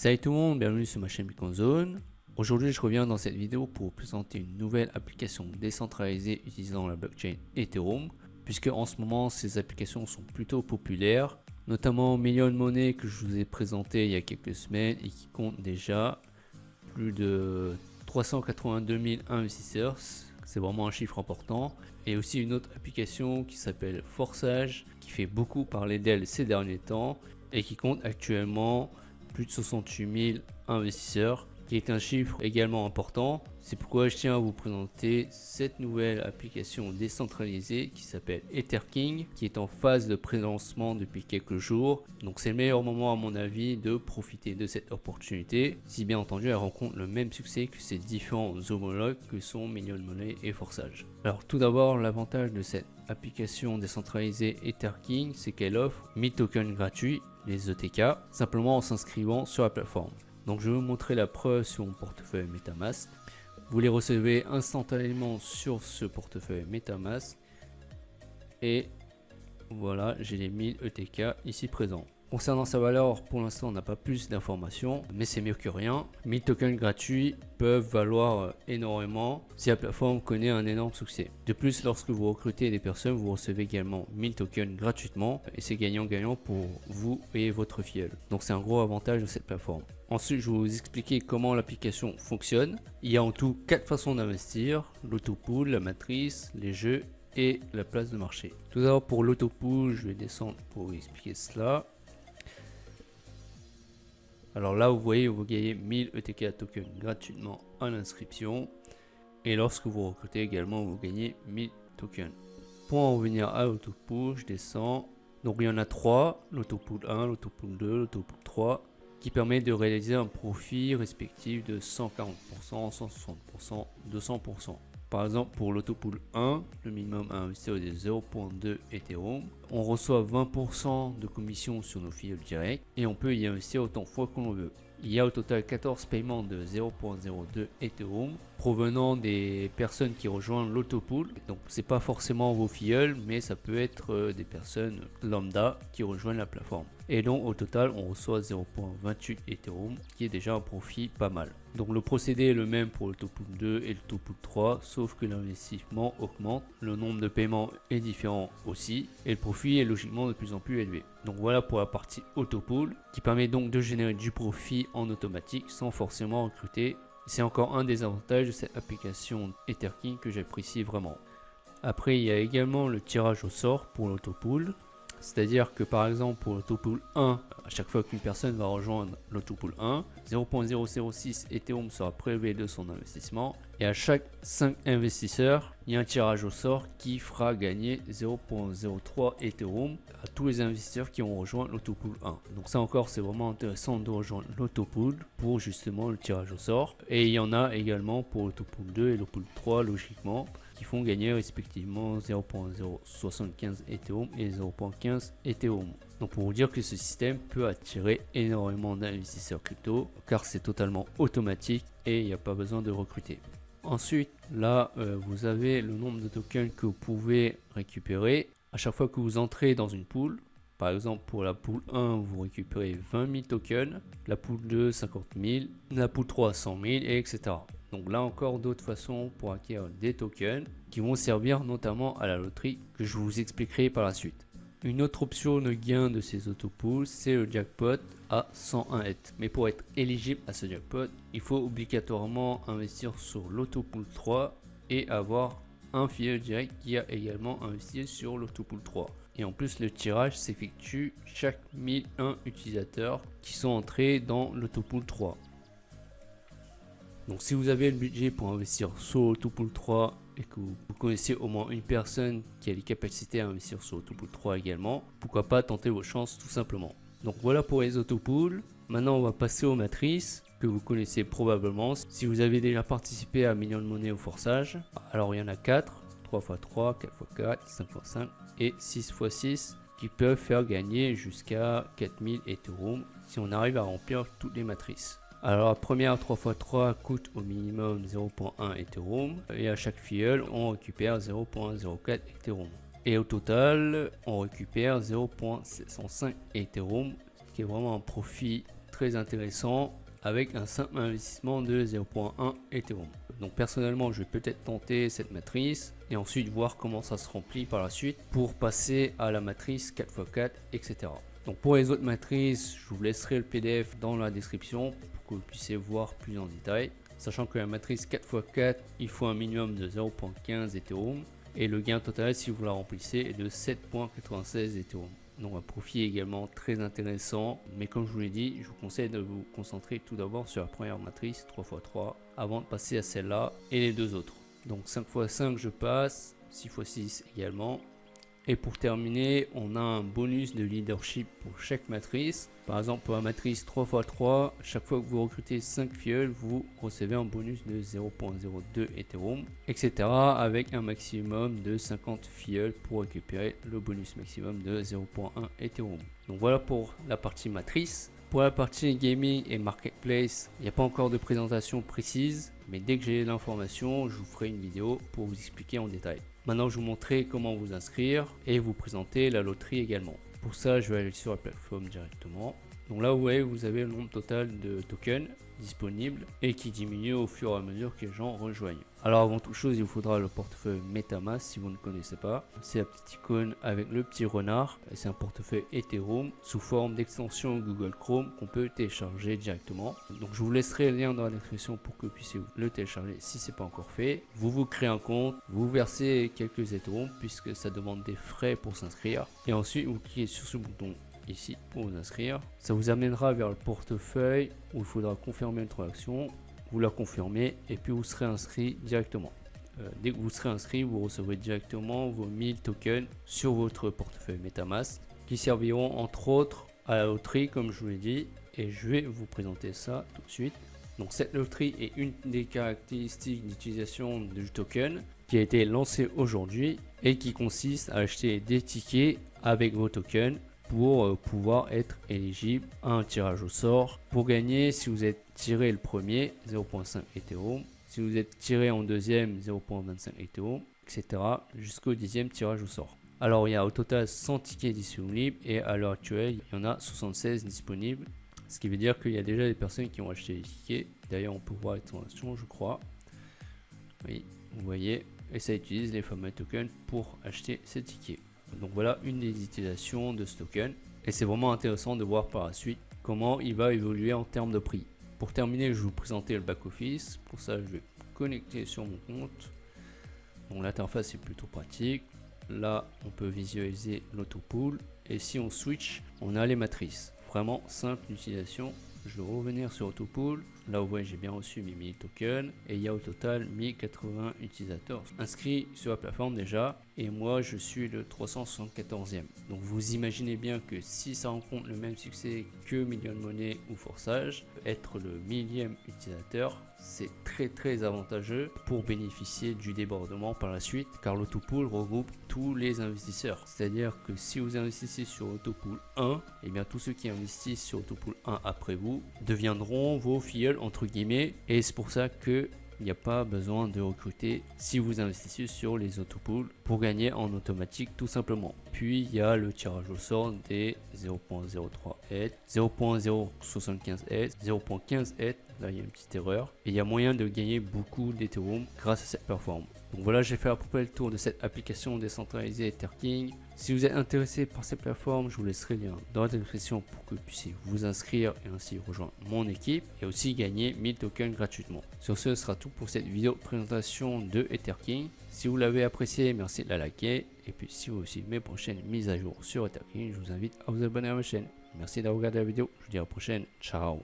Salut tout le monde, bienvenue sur ma chaîne Bitcoin Zone. Aujourd'hui je reviens dans cette vidéo pour vous présenter une nouvelle application décentralisée utilisant la blockchain Ethereum, puisque en ce moment ces applications sont plutôt populaires, notamment Million Money que je vous ai présenté il y a quelques semaines et qui compte déjà plus de 382 000 investisseurs. C'est vraiment un chiffre important. Et aussi une autre application qui s'appelle Forsage, qui fait beaucoup parler d'elle ces derniers temps et qui compte actuellement plus de 68 000 investisseurs, qui est un chiffre également important. C'est pourquoi je tiens à vous présenter cette nouvelle application décentralisée qui s'appelle EtherKing, qui est en phase de pré-lancement depuis quelques jours. Donc c'est le meilleur moment à mon avis de profiter de cette opportunité, si bien entendu elle rencontre le même succès que ses différents homologues que sont Million Money et Forsage. Alors tout d'abord, l'avantage de cette application décentralisée EtherKing, c'est qu'elle offre 1000 tokens gratuits, les ETK, simplement en s'inscrivant sur la plateforme. Donc je vais vous montrer la preuve sur mon portefeuille MetaMask. Vous les recevez instantanément sur ce portefeuille MetaMask. Et voilà, j'ai les 1000 ETK ici présents. Concernant sa valeur, pour l'instant on n'a pas plus d'informations, mais c'est mieux que rien. 1000 tokens gratuits peuvent valoir énormément si la plateforme connaît un énorme succès. De plus, lorsque vous recrutez des personnes, vous recevez également 1000 tokens gratuitement et c'est gagnant-gagnant pour vous et votre filleul. Donc c'est un gros avantage de cette plateforme. Ensuite, je vais vous expliquer comment l'application fonctionne. Il y a en tout 4 façons d'investir: l'autopool, la matrice, les jeux et la place de marché. Tout d'abord pour l'autopool, je vais descendre pour vous expliquer cela. Alors là, vous voyez, vous gagnez 1000 ETK tokens gratuitement à l'inscription. Et lorsque vous recrutez également, vous gagnez 1000 tokens. Pour en revenir à l'autopool, je descends. Donc il y en a 3, l'autopool 1, l'autopool 2, l'autopool 3, qui permet de réaliser un profit respectif de 140%, 160%, 200%. Par exemple, pour l'autopool 1, le minimum à investir est de 0.2 Ethereum. On reçoit 20% de commission sur nos filleuls directs et on peut y investir autant de fois qu'on veut. Il y a au total 14 paiements de 0.02 Ethereum provenant des personnes qui rejoignent l'autopool. Donc c'est pas forcément vos filleuls, mais ça peut être des personnes lambda qui rejoignent la plateforme. Et donc au total on reçoit 0.28 Ethereum, qui est déjà un profit pas mal. Donc le procédé est le même pour l'autopool 2 et l'autopool 3, sauf que l'investissement augmente, le nombre de paiements est différent aussi, et le profit est logiquement de plus en plus élevé. Donc voilà pour la partie autopool, qui permet donc de générer du profit en automatique sans forcément recruter. C'est encore un des avantages de cette application EtherKing que j'apprécie vraiment. Après, il y a également le tirage au sort pour l'autopool. C'est-à-dire que par exemple pour l'autopool 1, à chaque fois qu'une personne va rejoindre l'autopool 1, 0.006 Ethereum sera prélevé de son investissement. Et à chaque 5 investisseurs, il y a un tirage au sort qui fera gagner 0.03 Ethereum à tous les investisseurs qui ont rejoint l'autopool 1. Donc ça encore, c'est vraiment intéressant de rejoindre l'autopool pour justement le tirage au sort. Et il y en a également pour l'autopool 2 et l'autopool 3 logiquement, qui font gagner respectivement 0.075 Ethereum et 0.15 Ethereum. Donc pour vous dire que ce système peut attirer énormément d'investisseurs crypto car c'est totalement automatique et il n'y a pas besoin de recruter. Ensuite, là, vous avez le nombre de tokens que vous pouvez récupérer à chaque fois que vous entrez dans une pool. Par exemple, pour la pool 1, vous récupérez 20 000 tokens, la pool 2, 50 000, la pool 3, 100 000, et etc. Donc là encore, d'autres façons pour acquérir des tokens qui vont servir notamment à la loterie que je vous expliquerai par la suite. Une autre option de gain de ces autopools, c'est le jackpot à 101 ETH. Mais pour être éligible à ce jackpot, il faut obligatoirement investir sur l'autopool 3 et avoir un filleul direct qui a également investi sur l'autopool 3. Et en plus, le tirage s'effectue chaque 1001 utilisateurs qui sont entrés dans l'autopool 3. Donc si vous avez le budget pour investir sur l'autopool 3 et que vous connaissez au moins une personne qui a les capacités à investir sur l'autopool 3 également, pourquoi pas tenter vos chances tout simplement. Donc voilà pour les autopools. Maintenant on va passer aux matrices que vous connaissez probablement si vous avez déjà participé à Million Money ou Forsage. Alors il y en a 4, 3x3, 4x4, 5x5 et 6x6 qui peuvent faire gagner jusqu'à 4000 Ethereum si on arrive à remplir toutes les matrices. Alors la première 3x3 coûte au minimum 0.1 Ethereum et à chaque filleul on récupère 0.04 Ethereum. Et au total on récupère 0.705 Ethereum, ce qui est vraiment un profit très intéressant avec un simple investissement de 0.1 Ethereum. Donc personnellement, je vais peut-être tenter cette matrice et ensuite voir comment ça se remplit par la suite pour passer à la matrice 4x4, etc. Donc pour les autres matrices, je vous laisserai le PDF dans la description pour que vous puissiez voir plus en détail. Sachant que la matrice 4x4, il faut un minimum de 0.15 Ethereum et le gain total si vous la remplissez est de 7.96 Ethereum. Donc un profit également très intéressant, mais comme je vous l'ai dit, je vous conseille de vous concentrer tout d'abord sur la première matrice 3x3 avant de passer à celle-là et les deux autres. Donc 5x5 je passe, 6x6 également. Et pour terminer, on a un bonus de leadership pour chaque matrice. Par exemple, pour la matrice 3x3, chaque fois que vous recrutez 5 filleuls, vous recevez un bonus de 0.02 Ethereum, etc. avec un maximum de 50 filleuls pour récupérer le bonus maximum de 0.1 Ethereum. Donc voilà pour la partie matrice. Pour la partie gaming et marketplace, il n'y a pas encore de présentation précise, mais dès que j'ai l'information, je vous ferai une vidéo pour vous expliquer en détail. Maintenant, je vous montrer comment vous inscrire et vous présenter la loterie également. Pour ça, je vais aller sur la plateforme directement. Donc là, vous voyez, vous avez le nombre total de tokens disponibles et qui diminue au fur et à mesure que les gens rejoignent. Alors avant toute chose, il vous faudra le portefeuille MetaMask si vous ne connaissez pas. C'est la petite icône avec le petit renard et c'est un portefeuille Ethereum sous forme d'extension Google Chrome qu'on peut télécharger directement. Donc je vous laisserai le lien dans la description pour que vous puissiez le télécharger si ce n'est pas encore fait. Vous créez un compte, vous versez quelques Ethereum puisque ça demande des frais pour s'inscrire et ensuite vous cliquez sur ce bouton ici pour vous inscrire. Ça vous amènera vers le portefeuille où il faudra confirmer une transaction. Vous la confirmez et puis vous serez inscrit directement. Dès que vous serez inscrit, vous recevrez directement vos 1000 tokens sur votre portefeuille MetaMask qui serviront entre autres à la loterie comme je vous l'ai dit, et je vais vous présenter ça tout de suite. Donc cette loterie est une des caractéristiques d'utilisation du token qui a été lancée aujourd'hui et qui consiste à acheter des tickets avec vos tokens pour pouvoir être éligible à un tirage au sort. Pour gagner, si vous êtes tiré le premier, 0.5 Ethereum. Si vous êtes tiré en deuxième, 0.25 Ethereum, etc. jusqu'au 10e tirage au sort. Alors il y a au total 100 tickets disponibles et à l'heure actuelle, il y en a 76 disponibles. Ce qui veut dire qu'il y a déjà des personnes qui ont acheté les tickets. D'ailleurs, on peut voir les transactions, je crois. Oui, vous voyez. Et ça utilise les fameux tokens pour acheter ces tickets. Donc voilà une des utilisations de ce token et c'est vraiment intéressant de voir par la suite comment il va évoluer en termes de prix. Pour terminer, je vais vous présenter le back office. Pour ça, je vais connecter sur mon compte. Donc l'interface est plutôt pratique. Là, on peut visualiser l'autopool et si on switch, on a les matrices. Vraiment simple d'utilisation. Je vais revenir sur Autopool. Là, vous voyez, j'ai bien reçu mes 1000 tokens et il y a au total 1080 utilisateurs inscrits sur la plateforme déjà. Et moi, je suis le 374e. Donc, vous imaginez bien que si ça rencontre le même succès que Million Money ou Forçage, être le 1000e utilisateur, c'est très avantageux pour bénéficier du débordement par la suite, car l'Autopool regroupe tous les investisseurs. C'est-à-dire que si vous investissez sur Autopool 1, et bien tous ceux qui investissent sur Autopool 1 après vous deviendront vos filleuls entre guillemets, et c'est pour ça que il n'y a pas besoin de recruter si vous investissez sur les autopools pour gagner en automatique tout simplement. Puis il y a le tirage au sort des 0.03 ETH, 0.075 ETH, 0.15 ETH, là il y a une petite erreur. Et il y a moyen de gagner beaucoup d'Ethereum grâce à cette plateforme. Donc voilà, j'ai fait à peu près le tour de cette application décentralisée EtherKing. Si vous êtes intéressé par cette plateforme, je vous laisserai le lien dans la description pour que vous puissiez vous inscrire et ainsi rejoindre mon équipe et aussi gagner 1000 tokens gratuitement. Sur ce sera tout pour cette vidéo présentation de EtherKing. Si vous l'avez apprécié, merci de la liker. Et puis si vous aussi mes prochaines mises à jour sur EtherKing, je vous invite à vous abonner à ma chaîne. Merci d'avoir regardé la vidéo. Je vous dis à la prochaine. Ciao.